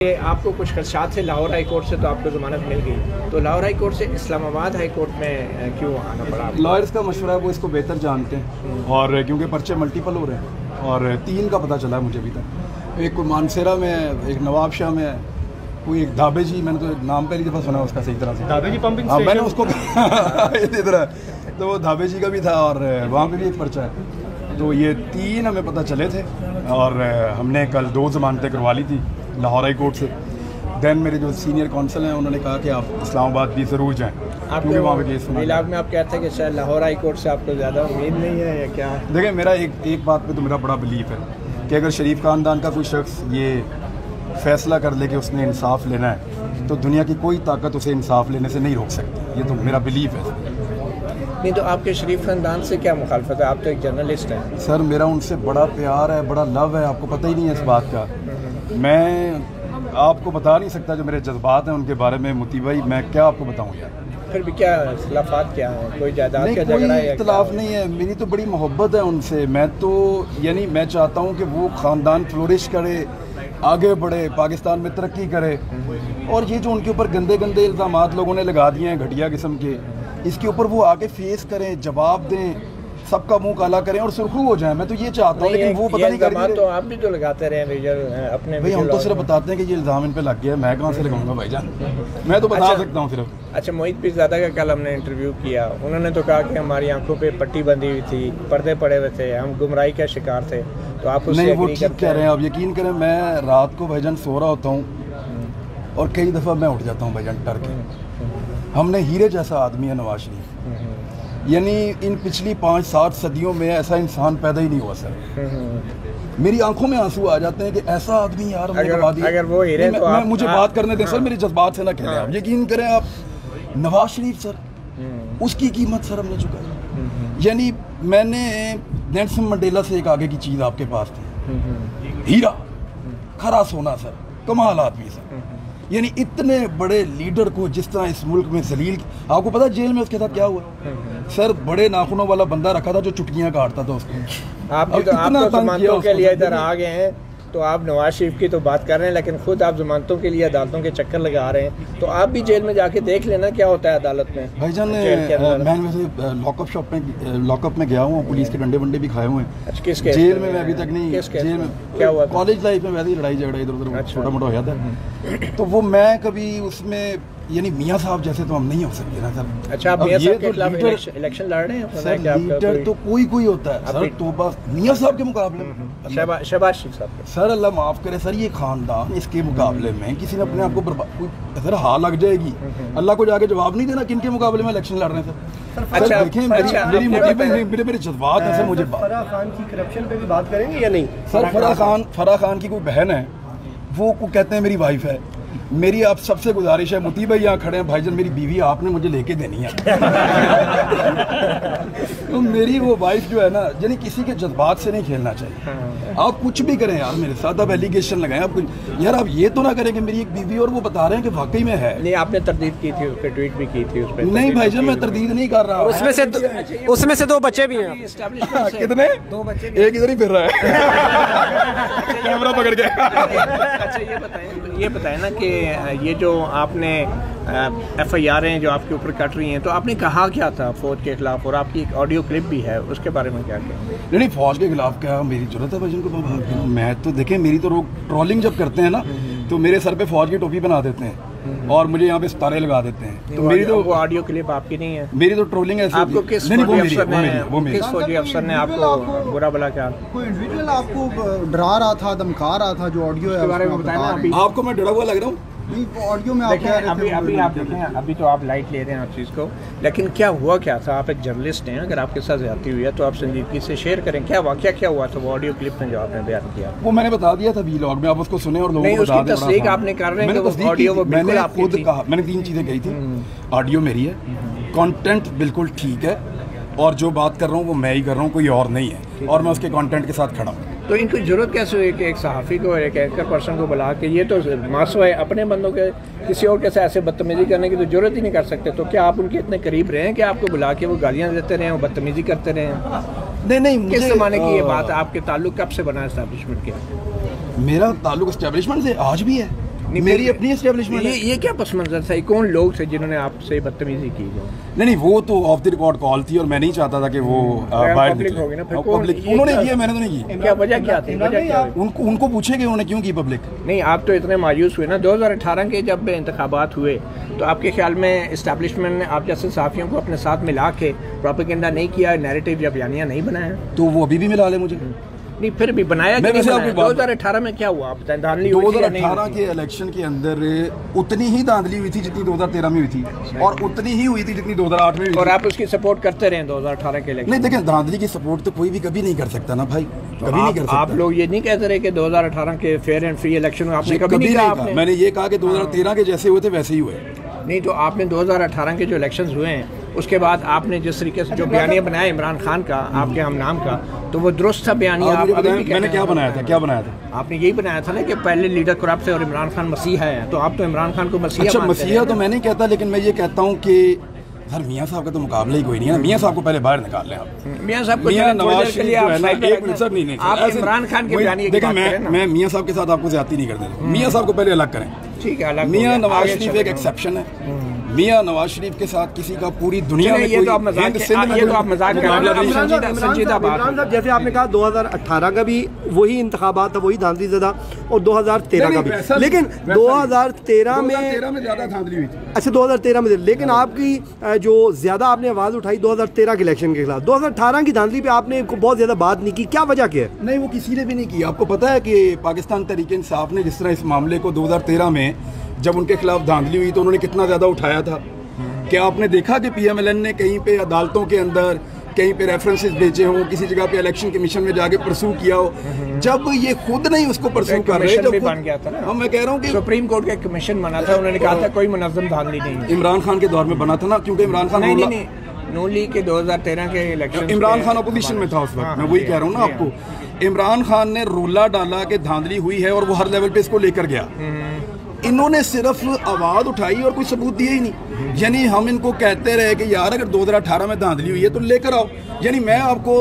आपको कुछ खदशात से लाहौर हाई कोर्ट से तो आपको ज़मानत मिल गई, तो लाहौर हाई कोर्ट से इस्लामाबाद हाई कोर्ट में क्यों आना पड़ा? लॉयर्स का मशवरा है, वो इसको बेहतर जानते हैं। और क्योंकि पर्चे मल्टीपल हो रहे हैं और 3 का पता चला है मुझे अभी तक। एक कोई मानसेरा में, एक नवाब शाह में, कोई एक धाबे जी, मैंने तो नाम पहली दफ़ा सुना उसका सही तरह से, धाबे जी पंपिंग। हाँ, मैंने उसको इधर तो वो धाबे जी का भी था और वहाँ पे भी एक पर्चा है। तो ये 3 हमें पता चले थे और हमने कल 2 ज़मानतें करवा ली थी लाहौर हाई कोर्ट से। देन मेरे जो सीनियर काउंसिल हैं उन्होंने कहा कि आप इस्लामाबाद भी ज़रूर जाएँ, क्योंकि वहाँ पे केस सुना। इलाक में आप कहते हैं कि शायद लाहौर हाई कोर्ट से आपको ज़्यादा उम्मीद नहीं है या क्या? देखिए, मेरा एक बात पे तो मेरा बड़ा बिलीफ है कि अगर शरीफ ख़ानदान का कोई शख्स ये फ़ैसला कर ले कि उसने इंसाफ लेना है, तो दुनिया की कोई ताकत उसे इंसाफ लेने से नहीं रोक सकती। ये तो मेरा बिलीफ है। नहीं तो आपके शरीफ ख़ानदान से क्या मुखालफत है? आप तो एक जर्नलिस्ट हैं। सर, मेरा उनसे बड़ा प्यार है, बड़ा लव है, आपको पता ही नहीं है इस बात का। मैं आपको बता नहीं सकता जो मेरे जज्बात हैं उनके बारे में। मोती भाई, मैं क्या आपको बताऊं यार। फिर भी क्या इख्तिलाफ़ात क्या है? कोई जायदाद नहीं, का कोई झगड़ा है? इख्तिलाफ़ नहीं है। मेरी तो बड़ी मोहब्बत है उनसे। मैं तो मैं चाहता हूं कि वो ख़ानदान फ्लोरिश करे, आगे बढ़े, पाकिस्तान में तरक्की करे। और ये जो उनके ऊपर गंदे गंदे इल्ज़ामात लोगों ने लगा दिए हैं घटिया किस्म के, इसके ऊपर वो आके फेस करें, जवाब दें, सबका मुंह काला करें और सुर्खरू हो जाए। मैं तो ये चाहता हूँ, लेकिन वो पता नहीं कर रहे। तो आप भी तो लगाते रहे अपने भाई, हम तो सिर्फ बताते हैं कि ये इल्ज़ाम इन पे लग गया है। मैं कहाँ से लगाऊंगा भाईजान? मैं तो बता सकता हूँ सिर्फ। अच्छा, मोहित पीरज़ादा का कल हमने इंटरव्यू किया, उन्होंने तो कहा कि हमारी आंखों पे पट्टी बंधी हुई थी, पर्दे पड़े हुए थे, हम गुमराही का शिकार थे। तो आप उससे नहीं, वो ठीक कह रहे हैं। आप यकीन करें, मैं रात को भाईजान सो रहा होता हूँ और कई दफ़ा मैं उठ जाता हूँ भाईजान डर के। हमने हीरे जैसा आदमी है नवाज शरीफ, यानी इन पिछली 5-7 सदियों में ऐसा इंसान पैदा ही नहीं हुआ सर। मेरी आंखों में आंसू आ जाते हैं कि ऐसा आदमी यार हमने गवा दिया। अगर वो हीरे तो आप, मुझे बात करने दें सर, मेरे जज्बात से ना खेलें आप। यकीन करें आप, नवाज शरीफ सर, उसकी कीमत सर हमने चुकाई। यानी मैंने नेल्सन मंडेला से एक आगे की चीज़ आपके पास थी, हीरा, खरा सोना सर, कमाल आदमी सर। यानी इतने बड़े लीडर को जिस तरह इस मुल्क में जलील, आपको पता जेल में उसके साथ क्या हुआ सर? बड़े नाखूनों वाला बंदा रखा था जो चुटकियां काटता था उसको। आप तो जमानतों के लिए इधर आ गए हैं, तो आप नवाज शरीफ की तो बात कर रहे हैं, लेकिन खुद आप जमानतों के लिए अदालतों के चक्कर लगा रहे हैं। तो आप भी जेल में जाके देख लेना क्या होता है अदालत में। भाईजान, मैं वैसे लॉकअप में गया हूँ, पुलिस के डंडे वंडे भी खाए हुए हैं। किस जेल में मैं अभी तक नहीं। जेल में क्या हुआ? कॉलेज लाइफ में वैसे ही लड़ाई झगड़ा इधर उधर छोटा मोटा हो जाता है, तो वो मैं कभी उसमें, यानी मियाँ साहब जैसे तो हम नहीं हो सकते ना सर। अच्छा, आप मियाँ साहब के खिलाफ इलेक्शन लड़ रहे हैं? सर, लीडर तो कोई होता है सर, तो बस मियाँ साहब के मुकाबले शहबाज शरीफ साहब सर, अल्लाह माफ करे सर, ये खानदान इसके मुकाबले में किसी ने अपने आप को बर्बाद, सर हार लग जाएगी। अल्लाह को जाके जवाब नहीं देना किन के मुकाबले में इलेक्शन लड़ रहे हैं सर। अच्छा, देखें, मेरे जज्बात हैं सर। मुझे फराह खान की करप्शन पे भी बात करेंगे या नहीं? सर, फराह खान की कोई बहन है, वो कहते हैं मेरी वाइफ है। मेरी आप सबसे गुजारिश है, मोती भाई यहाँ खड़े हैं भाईजान, मेरी बीवी आपने मुझे लेके देनी है। तो मेरी वो वाइफ जो है ना, यानी किसी के जज्बात से नहीं खेलना चाहिए। आप कुछ भी करें यार मेरे साथ, आप एलिगेशन लगाएं, आप यार आप ये तो ना करें कि मेरी एक बीवी और वो बता रहे हैं कि वाकई में है। नहीं, आपने तरदीद की थी, उस पर ट्वीट भी की थी उस पर। नहीं भाईजान, मैं तरदीद नहीं कर रहा। उसमें से 2 बच्चे भी हैं। कितने? 2 बच्चे, एक इधर ही फिर रहा है कैमरा पकड़ के। अच्छा, ये बताएं ना कि ये जो आपने FIR हैं जो आपके ऊपर कट रही हैं, तो आपने कहा क्या था फौज के खिलाफ, और आपकी एक ऑडियो क्लिप भी है, उसके बारे में क्या क्या? नहीं, फौज के खिलाफ क्या मेरी जरूरत है भाईजान को? मैं तो देखें, मेरी तो ट्रोलिंग जब करते हैं ना, तो मेरे सर पे फौज की टोपी बना देते हैं और मुझे यहाँ पे सितारे लगा देते हैं। तो मेरी तो वो ऑडियो क्लिप आपकी नहीं है? मेरी तो ट्रोलिंग है। आपको किस फौजी अफसर ने आपको बुरा भला क्या? कोई इंडिविजुअल आपको डरा रहा था, धमका रहा था? जो ऑडियो है बारे में बताएं। आपको मैं डरा हुआ लग रहा हूँ? ऑडियो में आप अभी आप देखें, अभी तो आप लाइट ले रहे हैं हर चीज़ को, लेकिन क्या हुआ क्या था? आप एक जर्नलिस्ट हैं, अगर आपके साथ ज्यादती हुई है तो आप संजीदगी से शेयर करें। क्या वाकया क्या हुआ था वो ऑडियो क्लिप में जो आपने बयान किया? वो मैंने बता दिया था व्लॉग में, आप उसको सुने और लोगों को बता दें। तस्दीक आपने कर रहे हैं? मैंने खुद कहा, मैंने 3 चीज़ें कही थी। ऑडियो मेरी है, कंटेंट बिल्कुल ठीक है, और जो बात कर रहा हूँ वो मैं ही कर रहा हूँ, कोई और नहीं है, और मैं उसके कंटेंट के साथ खड़ा हूँ। तो इनको जरूरत कैसे हुई कि एक सहाफ़ी को और एक एंकर पर्सन को बुला के, ये तो मासो है, अपने बंदों के किसी और के साथ ऐसे बदतमीजी करने की तो जरूरत ही नहीं कर सकते। तो क्या आप उनके इतने करीब रहे हैं कि आपको बुला के वो गालियाँ देते रहे, वो बदतमीजी करते रहे? नहीं, किस ज़माने की ये बात है? आपके ताल्लुक कब से बना इस्टेब्लिशमेंट के? मेरा ताल्लुक इस्टेब्लिशमेंट से आज भी है। मेरी अपनी एस्टेब्लिशमेंट है। ये क्या पस मंजर था? कौन लोग थे जिन्होंने आपसे बदतमीजी की? नहीं, वो तो ऑफ द रिकॉर्ड कॉल थी और मैं नहीं चाहता था कि वो बाहर पब्लिक होगी ना, फिर पब्लिक उन्होंने किया, मैंने तो नहीं की। क्या वजह क्या थी? उनको पूछे कि उन्होंने क्यों की पब्लिक? नहीं, आप तो इतने मायूस हुए ना 2018 के जब इंतखाबात हुए, तो आपके ख्याल में इस्टेब्लिशमेंट ने आप जैसे सहाफ़ियों को अपने साथ मिला के प्रोपेगेंडा नहीं किया, नैरेटिव या बयानियाँ नहीं बनाया? तो वो अभी भी मिला ले मुझे। नहीं, फिर भी बनाया मैं वैसे आपकी बात 2018 में क्या हुआ? आप धांधली 2018 के इलेक्शन के अंदर उतनी ही धांधली हुई थी जितनी 2013 में हुई थी, और उतनी ही हुई थी जितनी 2008 में हुई थी। और आप उसकी सपोर्ट करते रहे 2018 के इलेक्शन? नहीं, देखें, धांधली की सपोर्ट तो कोई भी कभी नहीं कर सकता ना भाई, कभी नहीं कर सकता। आप लोग ये नहीं कहते रहे कि 2018 के फेयर एंड फ्री इलेक्शन में आपने कभी नहीं कहा? मैंने ये कहा कि 2013 के जैसे हुए थे वैसे ही हुए। नहीं, तो आपने 2018 के जो इलेक्शंस हुए हैं उसके बाद आपने जिस तरीके से जो बयानिया बनाया इमरान खान का, आपके हम नाम का, तो वो दुरुस्त था बयानिया? मैंने क्या बनाया था? क्या बनाया था? आपने यही बनाया था ना कि पहले लीडर करप्ट है और इमरान खान मसीहा है, तो आप तो इमरान खान को मसीहा? अच्छा, मसीहा तो मैं नहीं कहता, लेकिन मैं ये कहता हूँ कि सर मियाँ साहब का तो मुकाबला ही कोई नहीं है। मियाँ साहब को पहले बाहर निकाल लें आप। मियाँ साहब को नवाज शरीफ जो है ना, एक मिनट सर, नहीं आप इमरान खान के बयानिए की बात करें ना। मैं मियाँ साहब के साथ आपको ज्यादती नहीं करते। मियाँ साहब को पहले अलग करें, ठीक है, अलग। मियाँ नवाज शरीफ एक एक्सेप्शन है। मियाँ नवाज शरीफ के साथ किसी का पूरी दुनिया में ये तो आप मजाक कर रहे हैं। संजीदा बात। जैसे आपने कहा 2018 का भी वही इंतखाबात था, वही धांधली ज़दा, और 2013 का भी, लेकिन 2013 में ज्यादा धांधली हुई थी। अच्छा, 2013 में, लेकिन आपकी जो ज्यादा आपने आवाज उठाई 2013 के इलेक्शन के खिलाफ, 2018 की धांधली पे आपने बहुत ज्यादा बात नहीं की, क्या वजह क्या है? नहीं, वो किसी ने भी नहीं की। आपको पता है कि पाकिस्तान तहरीक इंसाफ ने जिस तरह इस मामले को 2013 में जब उनके खिलाफ धांधली हुई तो उन्होंने कितना ज्यादा उठाया था? क्या आपने देखा कि PMLN ने कहीं पे अदालतों के अंदर कहीं पे रेफरेंसेस भेजे हों, किसी जगह पे इलेक्शन कमीशन में जाके परसू किया हो, जब ये खुद नहीं उसको परसू कर रहे? जब बन गया था ना, मैं कह रहा हूँ कि सुप्रीम कोर्ट का कमीशन बना था, उन्होंने कहा था कोई मुनज़्ज़म धांधली नहीं। इमरान खान के दौर में बना था ना, क्योंकि इमरान खान नून लीग के 2013 के इलेक्शन, इमरान खान अपोजिशन में था उस वक्त। मैं वही कह रहा हूँ ना आपको, इमरान खान ने रोला डाला कि धांधली हुई है और वो हर लेवल पे इसको लेकर गया। इन्होंने सिर्फ आवाज उठाई और कोई सबूत दिया ही नहीं। यानी हम इनको कहते रहे कि यार अगर 2018 में धांधली हुई है तो लेकर आओ। यानी मैं आपको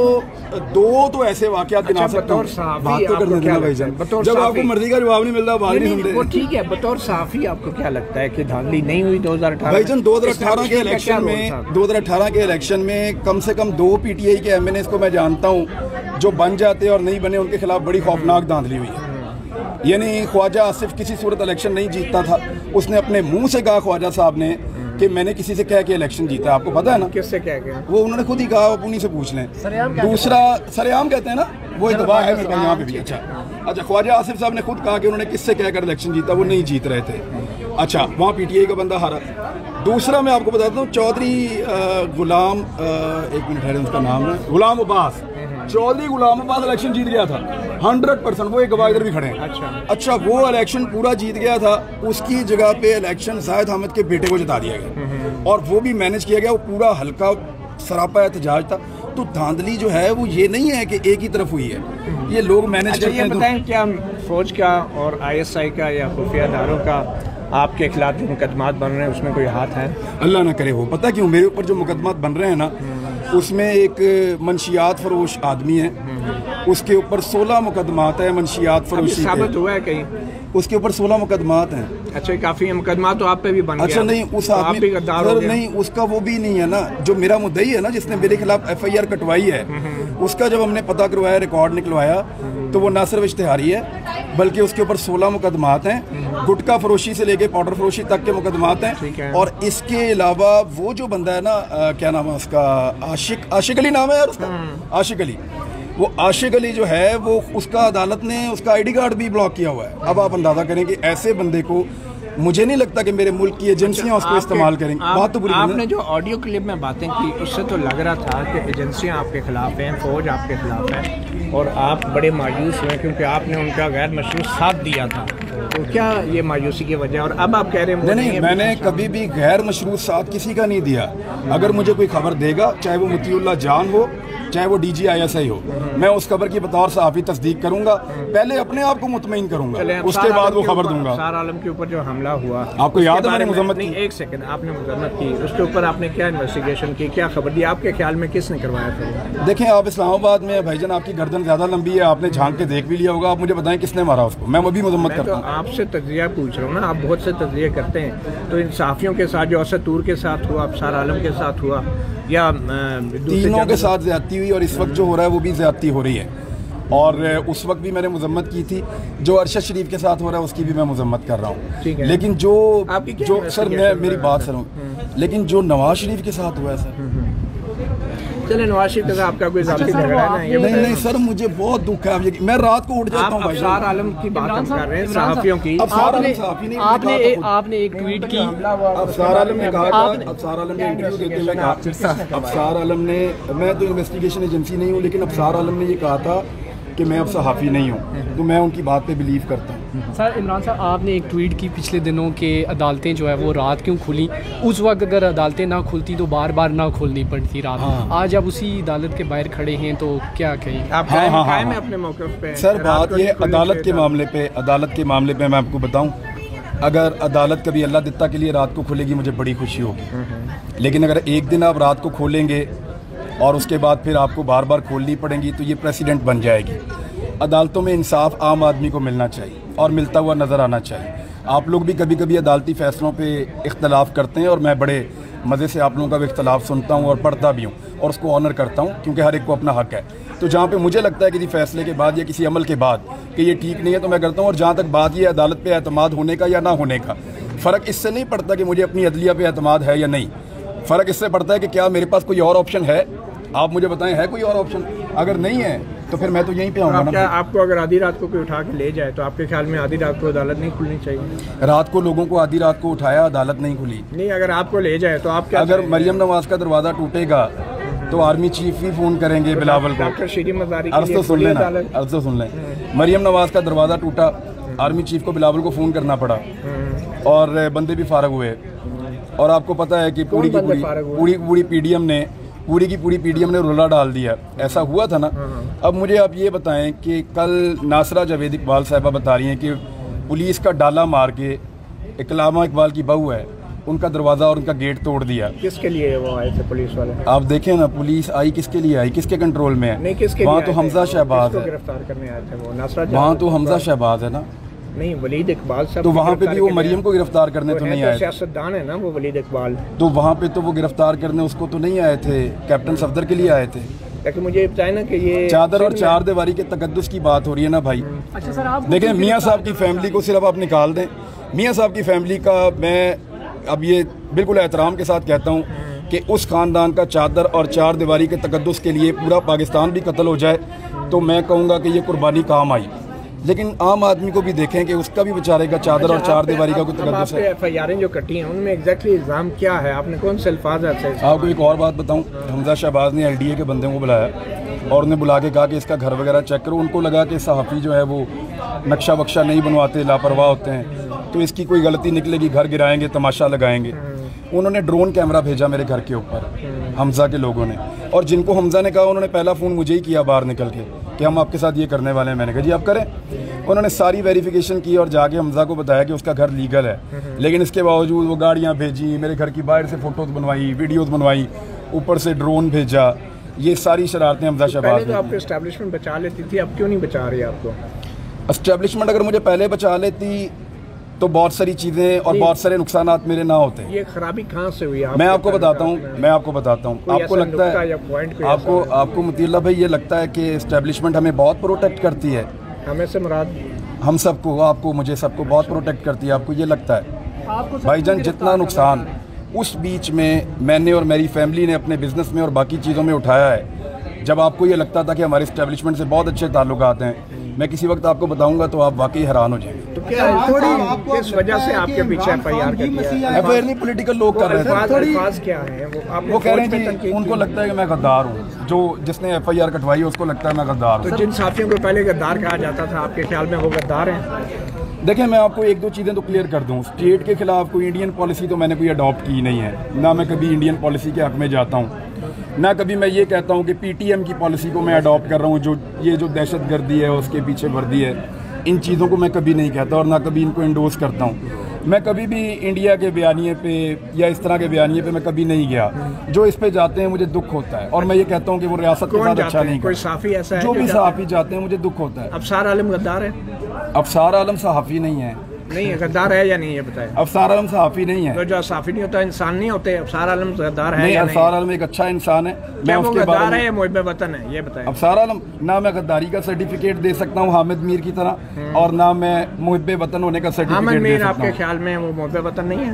दो तो ऐसे वाकयात गिना सकता हूँ। बात तो करने देना भाईजान, जब आपको मर्जी का जवाब नहीं मिलता बात नहीं सुनते। वो ठीक है, बतौर सहाफी आपको क्या लगता है कि धांधली नहीं हुई 2018? भाईजान 2018 के इलेक्शन में 2018 के इलेक्शन में कम से कम 2 PTI के MNAs को मैं जानता हूँ जो बन जाते और नहीं बने, उनके खिलाफ बड़ी खौफनाक धांधली हुई है। यानी ख्वाजा आसिफ किसी सूरत इलेक्शन नहीं जीतता था, उसने अपने मुंह से कहा ख्वाजा साहब ने कि मैंने किसी से कह के इलेक्शन जीता। आपको पता है ना किससे कह के? वो उन्होंने खुद ही कहा, आप उन्हीं से पूछ लें। दूसरा सरेआम कहते हैं ना, वो एक दवा है मेरे पास यहाँ पे भी। अच्छा, ख्वाजा आसिफ साहब ने खुद कहा कि उन्होंने किससे कहकर इलेक्शन जीता, वो नहीं जीत रहे थे। अच्छा, वहाँ PTI का बंदा हारा। दूसरा मैं आपको बताता हूँ, चौधरी गुलाम, एक मिनट है उसका नाम है, गुलाम अब्बास, चौधरी गुलाम अब्बास इलेक्शन जीत गया था 100%। वो एक गवाह इधर भी खड़े हैं। अच्छा, वो इलेक्शन पूरा जीत गया था, उसकी जगह पे इलेक्शन जाहिद अहमद के बेटे को जिता दिया गया और वो भी मैनेज किया गया। वो पूरा हल्का सरापा एहतजाज था। तो धांधली जो है वो ये नहीं है कि एक ही तरफ हुई है, ये लोग मैनेज करते हैं। बताएं, क्या फौज का और ISI का या खुफिया इदारों का आपके खिलाफ जो मुकदमात बन रहे हैं उसमें कोई हाथ है? अल्लाह ना करे हो। पता क्यों? मेरे ऊपर जो मुकदमात बन रहे हैं ना, उसमें एक मंशियात फरोश आदमी है, उसके ऊपर 16 मुकदमात है मंशियात फरोशी। साबित हुआ है कहीं? उसके ऊपर 16 मुकदमात हैं। अच्छा, काफी मुकदमात तो आप पे भी बन अच्छा गया। नहीं, उस आदमी नहीं, उसका वो भी नहीं है ना, जो मेरा मुद्दई है ना, जिसने मेरे खिलाफ FIR कटवाई है, उसका जब हमने पता करवाया, रिकॉर्ड निकलवाया, तो वो ना सिर्फ इश्तिहारी है बल्कि उसके ऊपर 16 मुकदमात हैं। गुटखा फरोशी से लेके पाउडर फरोशी तक के मुकदमात हैं। और इसके अलावा वो जो बंदा है ना, क्या नाम है उसका, आशिक अली नाम है यार उसका, आशिक अली। वो आशिक अली जो है वो उसका अदालत ने उसका ID कार्ड भी ब्लॉक किया हुआ है। अब आप अंदाजा करें कि ऐसे बंदे को, मुझे नहीं लगता कि मेरे मुल्क की एजेंसियां उसको इस्तेमाल करेंगे। बात तो बुरी। आपने जो ऑडियो क्लिप में बातें की उससे तो लग रहा था कि एजेंसियां आपके खिलाफ हैं, फौज आपके खिलाफ है और आप बड़े मायूस हुए क्योंकि आपने उनका गैर मशरूत साथ दिया था। तो क्या ये मायूसी की वजह? और अब आप कह रहे हैं नहीं, मैंने कभी भी गैर मशरूत साथ किसी का नहीं दिया। अगर मुझे कोई खबर देगा, चाहे वो मुतीउल्लाह जान हो, चाहे वो DG ISI हो, मैं उस खबर की बतौर सहाफ़ी तस्दीक करूंगा। पहले अपने आप को मुतमईन करूंगा, उसके बाद वो खबर दूंगा। सार आलम के ऊपर जो हमला हुआ, आपको याद है मैंने मुज़म्मत की? एक सेकंड, आपने मुज़म्मत की, उसके ऊपर आपने क्या इन्वेस्टिगेशन की, क्या खबर दी? आपके ख्याल में किसने करवाया था? देखें, आप इस्लामाबाद में भाईजान, आपकी गर्दन ज़्यादा लंबी है, आपने झांक के देख भी लिया होगा। आप मुझे बताएं किसने मारा उसको, मैं वो भी मुज़म्मत करता हूँ। आपसे तज्जिया पूछ रहा हूँ ना, आप बहुत से तज्जिए करते हैं, तो इन सहाफ़ियों के साथ जो असतूर के साथ हुआ, अबसार आलम के साथ हुआ, या तीनों के साथ ज़्यादती हुई, और इस वक्त जो हो रहा है वो भी ज़्यादती हो रही है। और उस वक्त भी मैंने मजम्मत की थी, जो अरशद शरीफ के साथ हो रहा है उसकी भी मैं मजम्मत कर रहा हूँ। लेकिन जो सर मैं मेरी बात सुनो, लेकिन जो नवाज शरीफ के साथ हुआ है सर, चले नवाज शरीफ के साथ आपका कोई ज़ाती झगड़ा है? नहीं सर, मुझे बहुत दुख है। मैं रात को उठ जाता हूँ। अबसार आलम की बात हम कर रहे हैं, सहाफ़ियों की। आपने एक ट्वीट की, अबसार आलम ने कहा था, अबसार आलम ने इंटरव्यू देते हुए कहा, अबसार आलम ने, मैं तो इन्वेस्टिगेशन एजेंसी नहीं हूँ, लेकिन अबसार आलम ने ये कहा था कि मैं अब सहाफ़ी नहीं हूँ, तो मैं उनकी बात पे बिलीव करता हूँ। सर इमरान साहब, आपने एक ट्वीट की पिछले दिनों के अदालतें जो है वो रात क्यों खुली, उस वक्त अगर अदालतें ना खुलती तो बार बार ना खोलनी पड़ती रात। आज आप उसी अदालत के बाहर खड़े हैं, तो क्या कहें आप? कायम है अपने मौक़िफ़ पे? सर बात ये अदालत के मामले पे मैं आपको बताऊँ, अगर अदालत कभी अल्लाह दित्ता के लिए रात को खुलेगी मुझे बड़ी खुशी होगी, लेकिन अगर एक दिन आप रात को खोलेंगे और उसके बाद फिर आपको बार बार खोलनी पड़ेगी तो ये प्रेसिडेंट बन जाएगी। अदालतों में इंसाफ आम आदमी को मिलना चाहिए और मिलता हुआ नज़र आना चाहिए। आप लोग भी कभी कभी अदालती फ़ैसलों पे इख्तलाफ करते हैं, और मैं बड़े मज़े से आप लोगों का भी इख्तलाफ सुनता हूँ और पढ़ता भी हूँ, और उसको ऑनर करता हूँ, क्योंकि हर एक को अपना हक़ है। तो जहाँ पे मुझे लगता है किसी फ़ैसले के बाद या किसी अमल के बाद कि ये ठीक नहीं है तो मैं करता हूँ। और जहाँ तक बात ये अदालत पे एतमाद होने का या ना होने का, फ़र्क इससे नहीं पड़ता कि मुझे अपनी अदलिया पे एतमाद है या नहीं, फ़र्क इससे पड़ता है कि क्या मेरे पास कोई और ऑप्शन है। आप मुझे बताएं, है कोई और ऑप्शन? अगर नहीं है तो फिर मैं तो यहीं पे आऊँगा ना। आपको अगर आधी रात को कोई उठा के ले जाए तो आपके ख्याल में आधी रात को अदालत नहीं खुलनी चाहिए? रात को लोगों को आधी रात को उठाया, अदालत नहीं खुली। नहीं, अगर आपको ले जाए तो आप क्या? अगर मरियम नवाज का दरवाज़ा टूटेगा तो आर्मी चीफ ही फ़ोन करेंगे बिलावल को। डॉक्टर शीरीन मज़ारी अर्ज़ तो सुन लें, मरियम नवाज का दरवाज़ा टूटा, आर्मी चीफ को बिलावल को फ़ोन करना पड़ा, और बंदे भी फारग हुए। और आपको पता है कि पूरी पीडीएम ने रोला डाल दिया। ऐसा हुआ था ना। अब मुझे आप ये बताएं कि कल नासरा जावेद इकबाल साहिबा बता रही हैं कि पुलिस का डाला मार के, इकलामा इकबाल की बहू है, उनका दरवाज़ा और उनका गेट तोड़ दिया। किसके लिए वो आए थे पुलिस वाले? आप देखें ना, पुलिस आई किसके लिए आई, किसके कंट्रोल में है? वहाँ तो हमजा शहबाज है, गिरफ्तार करने आए थे वो नासरा। वहाँ तो हमजा शहबाज है ना। नहीं, वलीद इकबाल साहब तो वहाँ पे भी वो मरियम को गिरफ्तार करने तो नहीं आए? सियासतदान है ना वो वलीद इकबाल। तो वहाँ पे तो वो गिरफ्तार करने उसको तो नहीं आए थे, कैप्टन सफदर के लिए आए थे। लेकिन मुझे बताए ना कि ये चादर और चार दीवारी के तकद्दुस की बात हो रही है ना भाई। अच्छा सर, आप देखें, मियाँ साहब की फैमिली को सिर्फ आप निकाल दें। मियाँ साहब की फैमिली का मैं अब ये बिल्कुल एहतराम के साथ कहता हूँ कि उस ख़ानदान का चादर और चार दीवारी के तकद्दुस के लिए पूरा पाकिस्तान भी कत्ल हो जाए तो मैं कहूँगा कि ये कुर्बानी काम आई। लेकिन आम आदमी को भी देखें कि उसका भी बेचारे का चादर और चार दीवारी का कोई तकद्दुस है। FIR जो कटी हैं उनमें एग्जैक्टली इल्ज़ाम क्या है? आपने कौन से अल्फाज है? आपको एक और बात बताऊं, हमजा शहबाज ने LDA के बंदे को बुलाया और उन्हें बुला के कहा कि इसका घर वगैरह चेक करो। उनको लगा कि सहाफ़ी जो है वो नक्शा वक्शा नहीं बनवाते, लापरवाह होते हैं, तो इसकी कोई गलती निकलेगी, घर गिराएंगे, तमाशा लगाएंगे। उन्होंने ड्रोन कैमरा भेजा मेरे घर के ऊपर, हमजा के लोगों ने, और जिनको हमजा ने कहा उन्होंने पहला फ़ोन मुझे ही किया बाहर निकल के कि हम आपके साथ ये करने वाले हैं। मैंने कहा जी आप करें। उन्होंने सारी वेरिफिकेशन की और जाके हमजा को बताया कि उसका घर लीगल है, लेकिन इसके बावजूद वो गाड़ियाँ भेजी, मेरे घर की बाहर से फ़ोटोज़ बनवाई, वीडियोज़ बनवाई, ऊपर से ड्रोन भेजा। ये सारी शरारतें हमजा शहबाज। तो आपको एस्टैब्लिशमेंट बचा लेती थी, अब क्यों नहीं बचा रही आपको? एस्टैब्लिशमेंट अगर मुझे पहले बचा लेती तो बहुत सारी चीज़ें और बहुत सारे नुकसानात मेरे ना होते। ये खराबी कहाँ से हुई? मैं आपको बताता हूँ। आपको लगता है, आपको मुतील्ला भाई ये लगता है कि एस्टैब्लिशमेंट हमें बहुत प्रोटेक्ट करती है? हमें से मुराद हम सबको, आपको, मुझे, सबको बहुत प्रोटेक्ट करती है। आपको ये लगता है? भाईजान जितना नुकसान उस बीच में मैंने और मेरी फैमिली ने अपने बिजनेस में और बाकी चीज़ों में उठाया है, जब आपको ये लगता था कि हमारे एस्टैब्लिशमेंट से बहुत अच्छे ताल्लुकात हैं, मैं किसी वक्त आपको बताऊंगा तो आप वाकई हैरान हो जाएंगे। तो क्या किस वजह से आपके पीछे FIR कर दिया? FIR नहीं, पॉलिटिकल लोग कर रहे थे। क्या है वो कह रहे हैं कि उनको लगता है कि मैं गद्दार हूँ, जो जिसने FIR कटवाई है उसको लगता है मैं गद्दार हूँ। तो जिन साथियों को पहले गद्दार कहा जाता था, आपके ख्याल में वो गद्दार हैं? देखें, मैं आपको एक दो चीज़ें तो क्लियर कर दूँ। स्टेट के खिलाफ कोई इंडियन पॉलिसी तो मैंने कोई अडॉप्ट की नहीं है, ना मैं कभी इंडियन पॉलिसी के हक में जाता हूँ, ना कभी मैं ये कहता हूँ कि PTM की पॉलिसी को मैं अडॉप्ट कर रहा हूँ, जो ये जो दहशतगर्दी है उसके पीछे वर्दी है, इन चीज़ों को मैं कभी नहीं कहता और ना कभी इनको इंडोर्स करता हूँ। मैं कभी भी इंडिया के बयानिए पे या इस तरह के बयानिए पे मैं कभी नहीं गया। जो इस पे जाते हैं मुझे दुख होता है, और मैं ये कहता हूँ कि वो रियासत के साथ अच्छा नहीं कोई सहाफ़ी ऐसा है जो भी सहाफ़ी जाते हैं मुझे दुख होता है। अफसार आलम गद्दार है? अफसार आलम सहाफ़ी नहीं है। नहीं है, गद्दार है या नहीं है बताएं। अफसार आलम सहाफ़ी नहीं है। तो जो सहाफ़ी नहीं होता इंसान नहीं होते, अफसार आलम गद्दार है या नहीं? अफसार आलम एक अच्छा इंसान है। मैं उसके बारे में, है मुहिब वतन है, ये बताएं। अफसार आलम ना मैं गद्दारी का सर्टिफिकेट दे सकता हूँ हामिद मीर की तरह, और ना मैं मुहिब वतन होने का सर्टिफिकेट दे सकता हूँ। आपके ख्याल में वो मुहिब वतन नहीं है?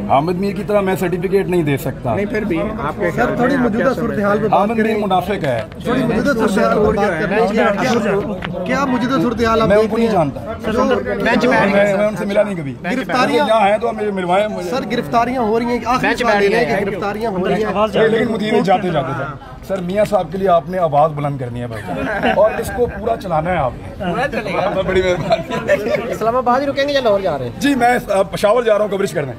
हामिद मीर की तरह मैं सर्टिफिकेट नहीं दे सकता। नहीं, फिर भी आपके सर थोड़ी मौजूदा सूरत हाल पे बात हामिद मीर करें। मुनाफिक है। थोड़ी मौजूदा सूरत हाल पे बात करें। क्या मौजूदा सूरत हाल आप मैं देख उनको रहे नहीं हैं? जानता, मैं उनसे मिला नहीं कभी। गिरफ्तारियां यहाँ है तो मुझे मिलवाएं मुझे। सर गिरफ्तारियां हो रही हैं, आखिरी सवाल ले रहे हैं कि गिरफ्तारियां हो रही हैं। लेकिन मुझे जाते जाते सर मियाँ साहब के लिए आपने आवाज़ बुलंद करनी है भाई, और इसको पूरा चलाना है आपने। बड़ी मेहरबानी। इस्लामाबाद ही रुकेंगे या लाहौर जा रहे हैं? जी मैं पेशावर जा रहा हूँ कवरेज करने।